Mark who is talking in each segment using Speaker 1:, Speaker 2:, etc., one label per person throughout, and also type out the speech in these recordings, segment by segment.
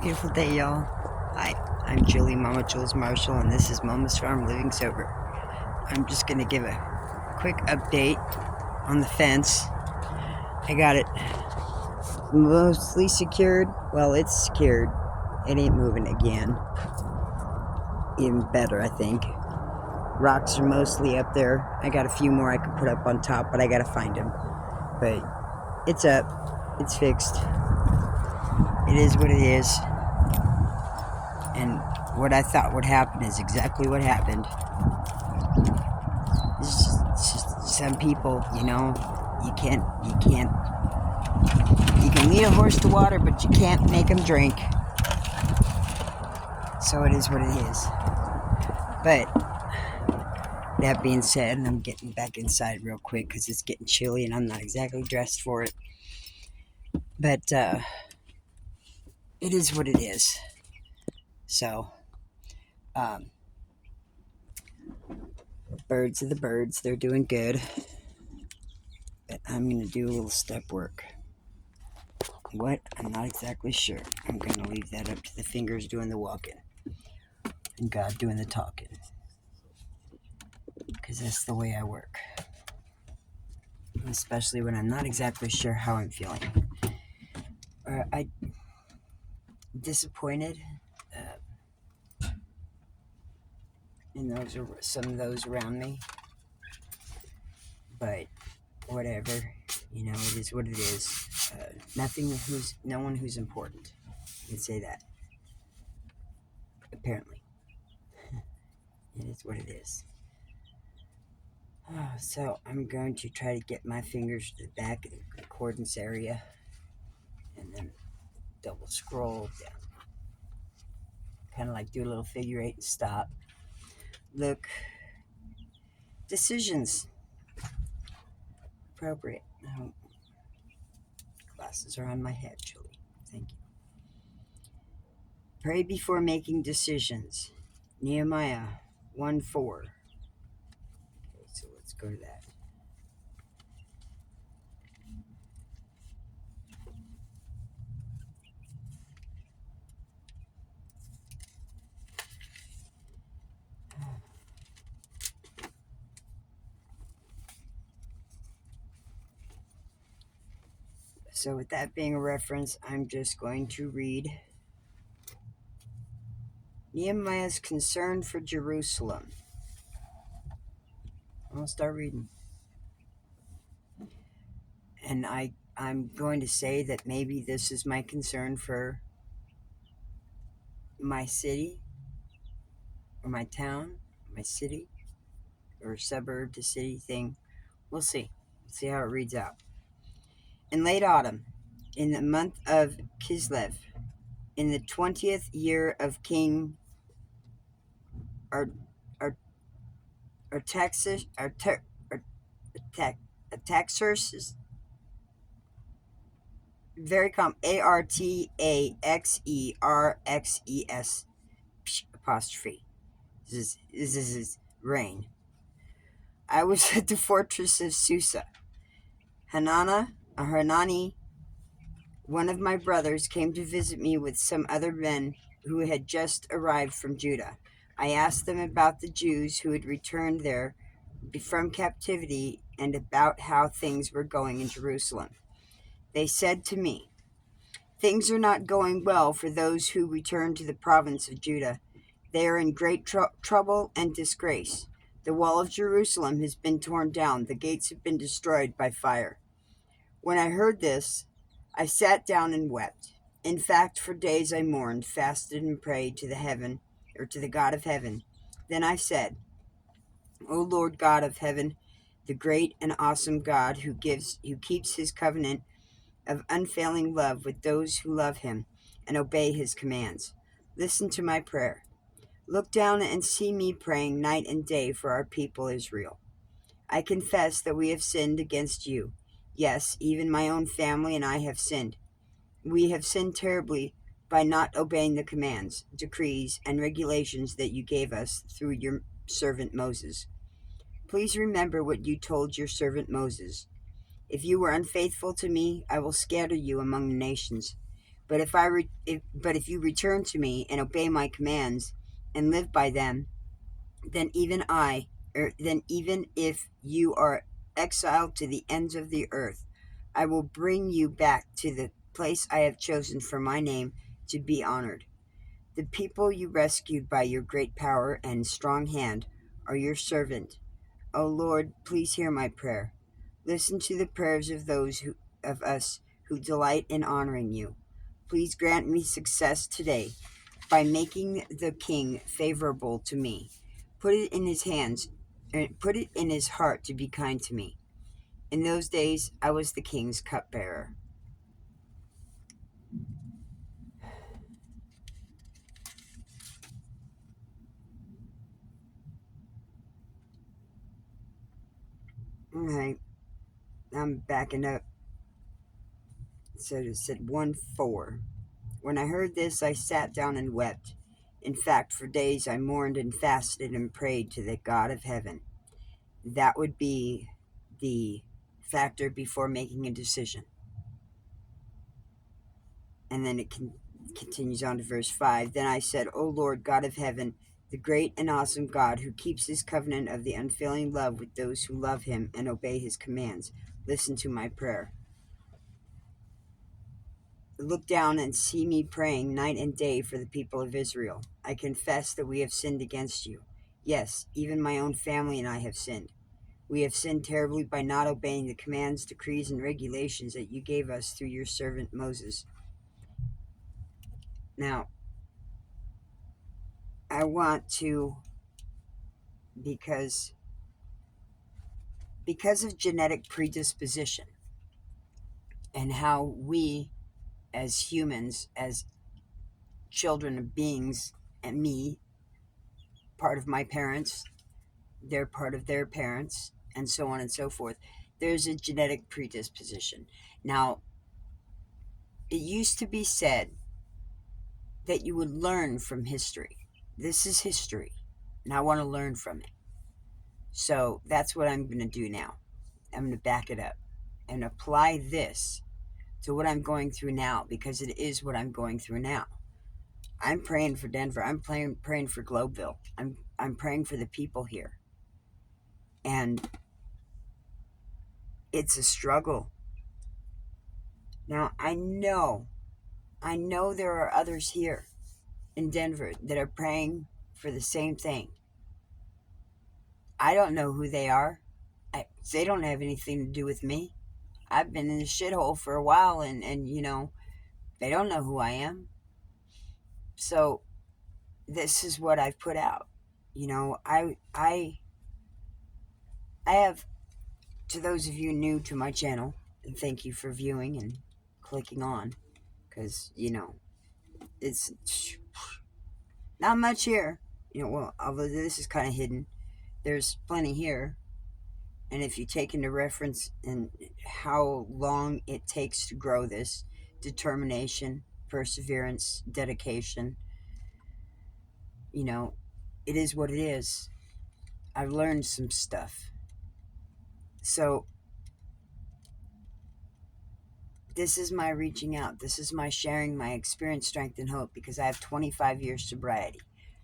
Speaker 1: Beautiful day, y'all. Hi, I'm Julie, Mama Jules Marshall, and this is Mama's Farm Living Sober. I'm just going to give a quick update on the fence. I got it mostly secured. Well, it's secured. It ain't moving again. Even better, I think. Rocks are mostly up there. I got a few more I could put up on top, but I got to find them. But it's up. It's fixed. It is what it is. And what I thought would happen is exactly what happened. It's just some people, you can lead a horse to water, but you can't make him drink. So it is what it is. But that being said, I'm getting back inside real quick because it's getting chilly and I'm not exactly dressed for it. But it is what it is. So, birds are the birds. They're doing good. But I'm going to do a little step work. What? I'm not exactly sure. I'm going to leave that up to the fingers doing the walking and God doing the talking. Because that's the way I work. Especially when I'm not exactly sure how I'm feeling. Or I'm disappointed in some of those around me. But whatever, it is what it is. No one who's important. You can say that. Apparently, it is what it is. So I'm going to try to get my fingers to the back of the concordance area, and then double scroll down. Kind of like do a little figure eight and stop. Look, decisions. Appropriate. Oh, glasses are on my head, Julie. Thank you. Pray before making decisions. Nehemiah 1:4. Okay, so let's go to that. So with that being a reference, I'm just going to read Nehemiah's concern for Jerusalem. I'll start reading. And I'm going to say that maybe this is my concern for my city, or my town, my city, or suburb to city thing. We'll see. See how it reads out. In late autumn, in the month of Kislev, in the 20th year of King Artaxerxes, very Artaxerxes apostrophe. This is his reign. I was at the fortress of Susa. Hanani, one of my brothers, came to visit me with some other men who had just arrived from Judah. I asked them about the Jews who had returned there from captivity and about how things were going in Jerusalem. They said to me, "Things are not going well for those who return to the province of Judah. They are in great trouble and disgrace. The wall of Jerusalem has been torn down. The gates have been destroyed by fire." When I heard this, I sat down and wept. In fact, for days I mourned, fasted, and prayed to the God of heaven. Then I said, "O Lord God of heaven, the great and awesome God who keeps his covenant of unfailing love with those who love him and obey his commands, listen to my prayer. Look down and see me praying night and day for our people Israel. I confess that we have sinned against you. Yes, even my own family and I have sinned. We have sinned terribly by not obeying the commands, decrees, and regulations that you gave us through your servant Moses. Please remember what you told your servant Moses. If you were unfaithful to me, I will scatter you among the nations. But if you return to me and obey my commands and live by them, then even if you are exiled to the ends of the earth, I will bring you back to the place I have chosen for my name to be honored. The people you rescued by your great power and strong hand are your servant. O Lord, please hear my prayer. Listen to the prayers of us who delight in honoring you. Please grant me success today by making the king favorable to me. Put it in his hands, and put it in his heart to be kind to me. In those days, I was the king's cupbearer. All right, I'm backing up. So it said 1:4. When I heard this, I sat down and wept. In fact, for days I mourned and fasted and prayed to the God of heaven. That would be the factor before making a decision. And then it continues on to verse 5. Then I said, O Lord, God of heaven, the great and awesome God who keeps his covenant of the unfailing love with those who love him and obey his commands, listen to my prayer. Look down and see me praying night and day for the people of Israel. I confess that we have sinned against you. Yes, even my own family and I have sinned. We have sinned terribly by not obeying the commands, decrees, and regulations that you gave us through your servant Moses. Now, I want to, because of genetic predisposition and how we as humans, as children of beings, and me, part of my parents, they're part of their parents, and so on and so forth, there's a genetic predisposition. Now, it used to be said that you would learn from history. This is history, and I want to learn from it. So that's what I'm going to do now. I'm going to back it up and apply this to what I'm going through now, because it is what I'm going through now. I'm praying for Denver. I'm praying for Globeville. I'm praying for the people here. And it's a struggle. Now, I know there are others here in Denver that are praying for the same thing. I don't know who they are. They don't have anything to do with me. I've been in the shithole for a while, and they don't know who I am. So this is what I've put out. I have, to those of you new to my channel, and thank you for viewing and clicking on, because it's not much here. Well, although this is kind of hidden, there's plenty here. And if you take into reference in how long it takes to grow this, determination, perseverance, dedication, it is what it is. I've learned some stuff. So this is my reaching out. This is my sharing my experience, strength, and hope, because I have 25 years sobriety,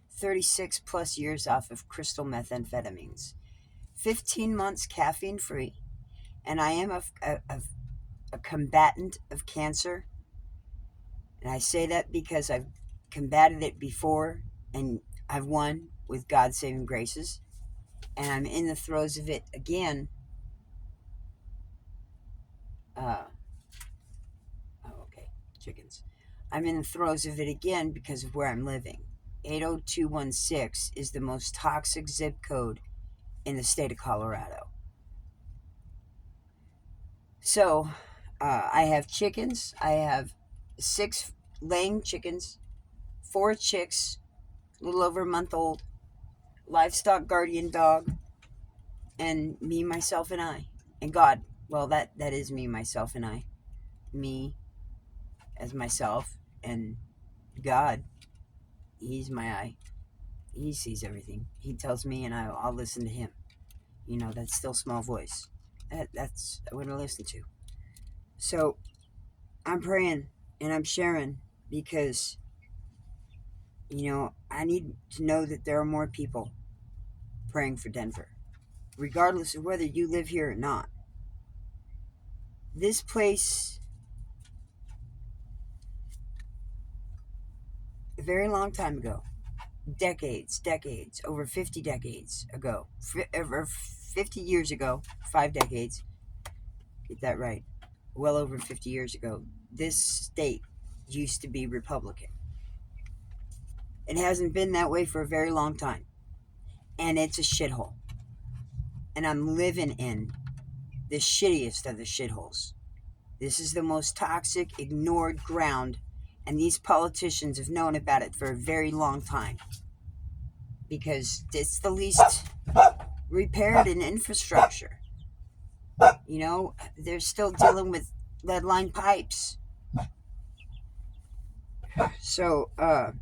Speaker 1: 36 plus years off of crystal methamphetamines, 15 months caffeine free, and I am a combatant of cancer. And I say that because I've combated it before and I've won with God's saving graces. And I'm in the throes of it again. Chickens. I'm in the throes of it again because of where I'm living. 80216 is the most toxic zip code in the state of Colorado. So, I have chickens. I have 6 laying chickens, 4 chicks, a little over a month old, livestock guardian dog, and me, myself, and I. And God. Well, that is me, myself, and I. Me as myself, and God. He's my I. He sees everything. He tells me, and I'll listen to him. That still small voice. That's what I listen to. So I'm praying and I'm sharing because, I need to know that there are more people praying for Denver, regardless of whether you live here or not. This place, a very long time ago, decades, over 50 decades ago, over 50 years ago, 5 decades, get that right, well over 50 years ago, this state used to be Republican. It hasn't been that way for a very long time, and it's a shithole. And I'm living in the shittiest of the shitholes. This is the most toxic, ignored ground, and these politicians have known about it for a very long time because it's the least repaired in infrastructure. They're still dealing with lead line pipes. So I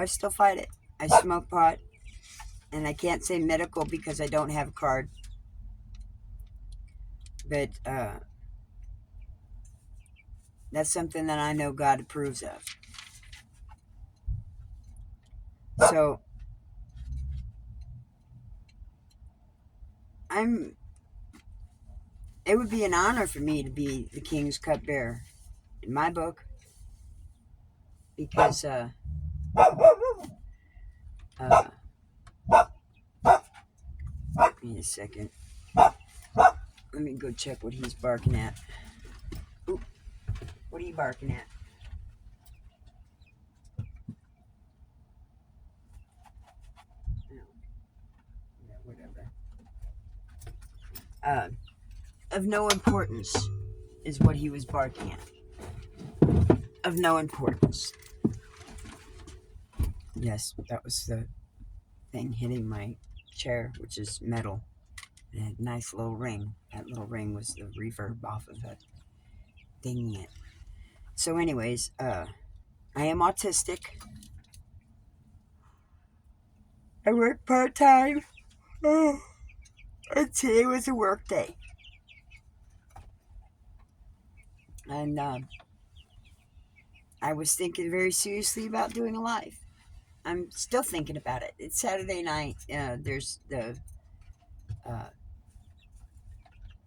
Speaker 1: still fight it. I smoke pot, and I can't say medical because I don't have a card. But that's something that I know God approves of. So it would be an honor for me to be the King's cupbearer in my book, because give me a second. Let me go check what he's barking at. Oop. What are you barking at? Yeah, whatever. Of no importance is what he was barking at. Of no importance. Yes, that was the thing hitting my chair, which is metal. It had a nice little ring. That little ring was the reverb off of it, dinging it. So anyways, I am autistic. I work part-time. Oh, and today was a work day. And I was thinking very seriously about doing a live. I'm still thinking about it. It's Saturday night. There's the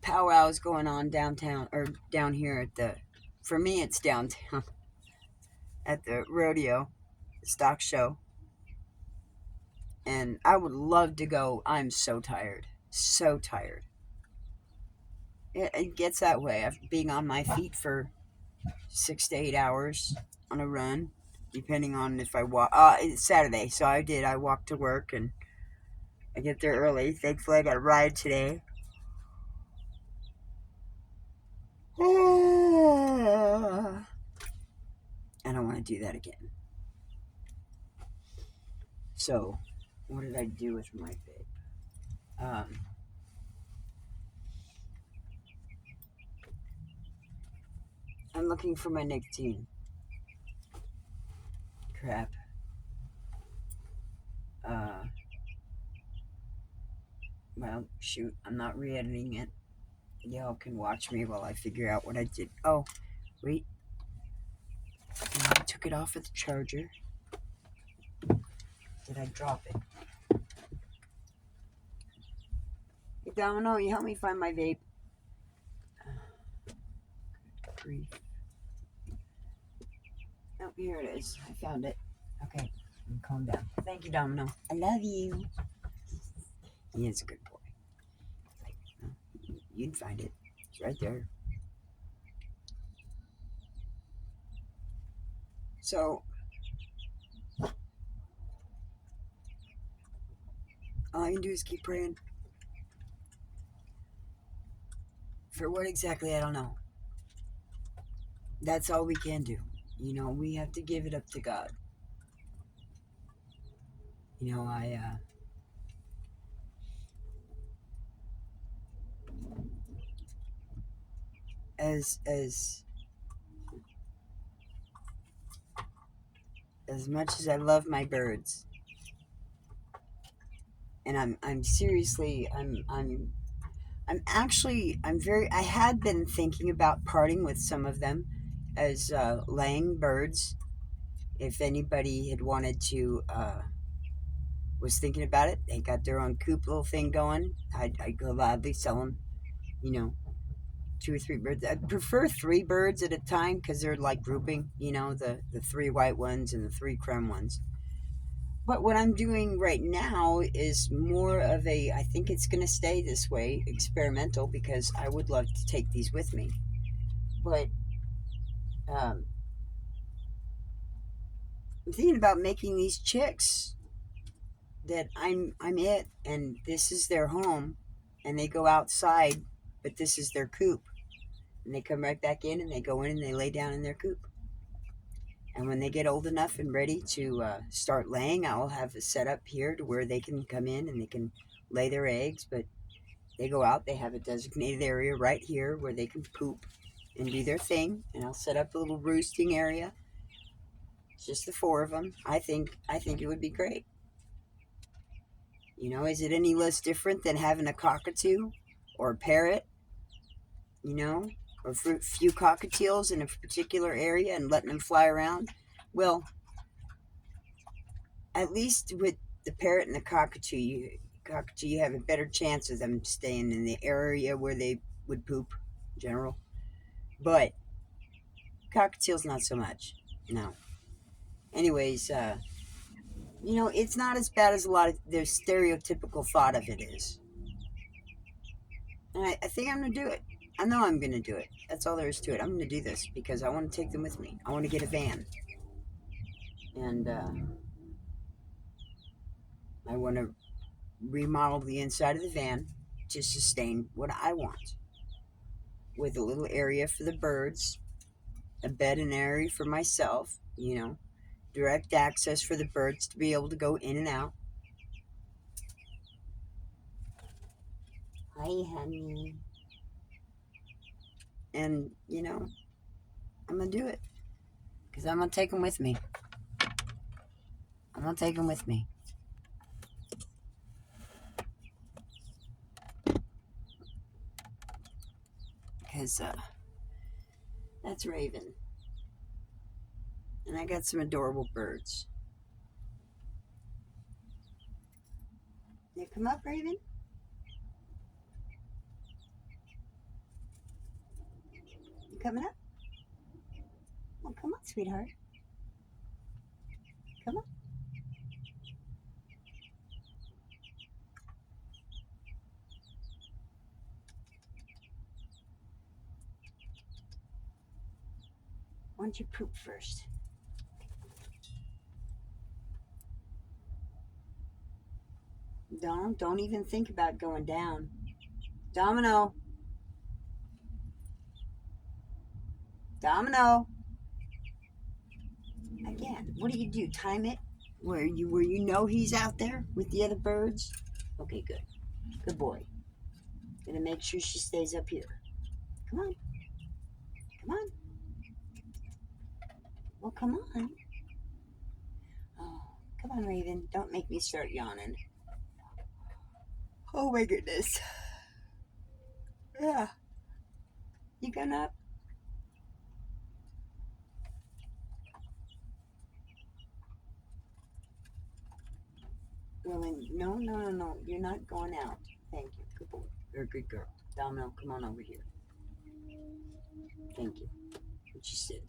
Speaker 1: powwows going on downtown, or down here at the, for me it's downtown, at the rodeo, stock show. And I would love to go. I'm so tired. So tired. It gets that way after being on my feet for 6 to 8 hours on a run, depending on if I walk. It's Saturday, so I walked to work, and I get there early. Thankfully, I got a ride today. I don't want to do that again. So, what did I do with my vape? I'm looking for my nicotine. Crap. Well, shoot, I'm not re-editing it. Y'all can watch me while I figure out what I did. Oh, wait. I took it off of the charger. Did I drop it? Hey, Domino, you help me find my vape. Grief. Oh, here it is. I found it. Okay, calm down. Thank you, Domino. I love you. He is a good boy. You'd find it. It's right there. So, all I can do is keep praying. For what exactly, I don't know. That's all we can do. We have to give it up to God. As much as I love my birds, and I'm seriously, I had been thinking about parting with some of them as laying birds. If anybody had wanted to, was thinking about it, they got their own coop little thing going. I'd gladly sell them, you know, 2 or 3 birds. I prefer 3 birds at a time because they're like grouping, the 3 white ones and the 3 creme ones. But what I'm doing right now is more of I think it's going to stay this way, experimental, because I would love to take these with me. But um, I'm thinking about making these chicks that I'm it, and this is their home, and they go outside, but this is their coop, and they come right back in, and they go in and they lay down in their coop. And when they get old enough and ready to start laying, I'll have a setup here to where they can come in and they can lay their eggs, but they go out. They have a designated area right here where they can poop and do their thing, and I'll set up a little roosting area. It's just the 4 of them. I think it would be great. Is it any less different than having a cockatoo or a parrot, you know, or a few cockatiels in a particular area and letting them fly around? Well, at least with the parrot and the cockatoo, you have a better chance of them staying in the area where they would poop in general. But cockatiels, not so much. No. Anyways, it's not as bad as a lot of their stereotypical thought of it is. And I think I'm going to do it. I know I'm going to do it. That's all there is to it. I'm going to do this because I want to take them with me. I want to get a van. And I want to remodel the inside of the van to sustain what I want, with a little area for the birds, a bed and area for myself, direct access for the birds to be able to go in and out. Hi, honey. And, I'm going to do it because I'm going to take them with me. I'm going to take them with me. Because that's Raven. And I got some adorable birds. You come up, Raven? You coming up? Well, come on, sweetheart. Come on. Why don't you poop first? Don't even think about going down. Domino. Domino. Again, what do? Time it where you know he's out there with the other birds? Okay, good. Good boy. Gonna make sure she stays up here. Come on. Come on. Well, come on. Oh, come on, Raven. Don't make me start yawning. Oh my goodness. Yeah. You going up? Well, then, no. You're not going out. Thank you. Good boy. You're a good girl. Domino, come on over here. Thank you. Would you sit?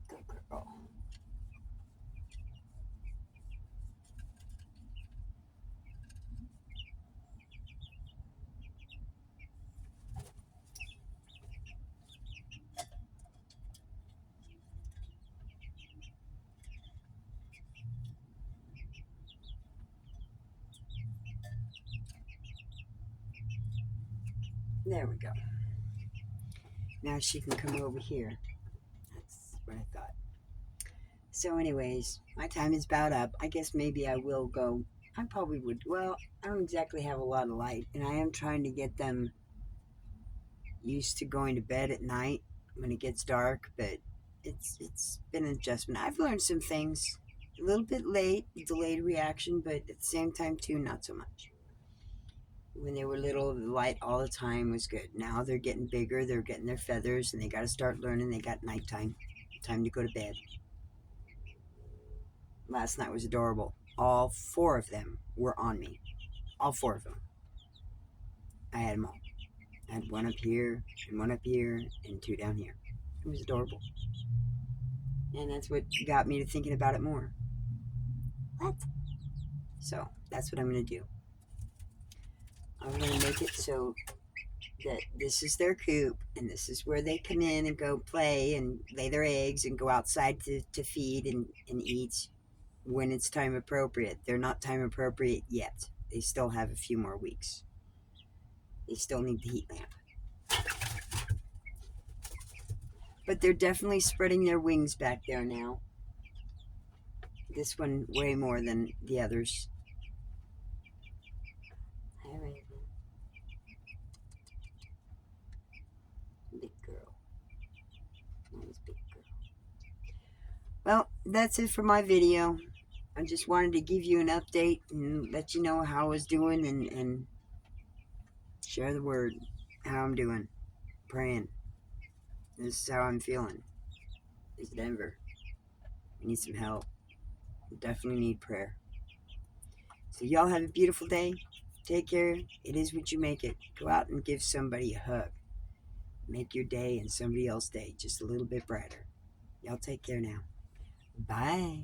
Speaker 1: Good girl. There we go. Now she can come over here. That's what I thought. So, anyways, my time is about up. I guess maybe I will go. I probably would. Well, I don't exactly have a lot of light, and I am trying to get them used to going to bed at night when it gets dark. But it's been an adjustment. I've learned some things A little bit late, delayed reaction, but at the same time too, not so much. When they were little, the light all the time was good. Now they're getting bigger, they're getting their feathers, and they got to start learning. They got nighttime, time to go to bed. Last night was adorable. All 4 of them were on me. All 4 of them. I had them all. I had 1 up here, and 1 up here, and 2 down here. It was adorable. And that's what got me to thinking about it more. What? So that's what I'm going to do. I'm going to make it so that this is their coop, and this is where they come in and go play and lay their eggs and go outside to feed and eat when it's time appropriate. They're not time appropriate yet. They still have a few more weeks. They still need the heat lamp. But they're definitely spreading their wings back there now. This one way more than the others. All right, big girl. Nice big girl. Well, that's it for my video. I just wanted to give you an update and let you know how I was doing and share the word, how I'm doing, praying. This is how I'm feeling. It's Denver. I need some help. I definitely need prayer. So y'all have a beautiful day. Take care. It is what you make it. Go out and give somebody a hug. Make your day and somebody else's day just a little bit brighter. Y'all take care now. Bye.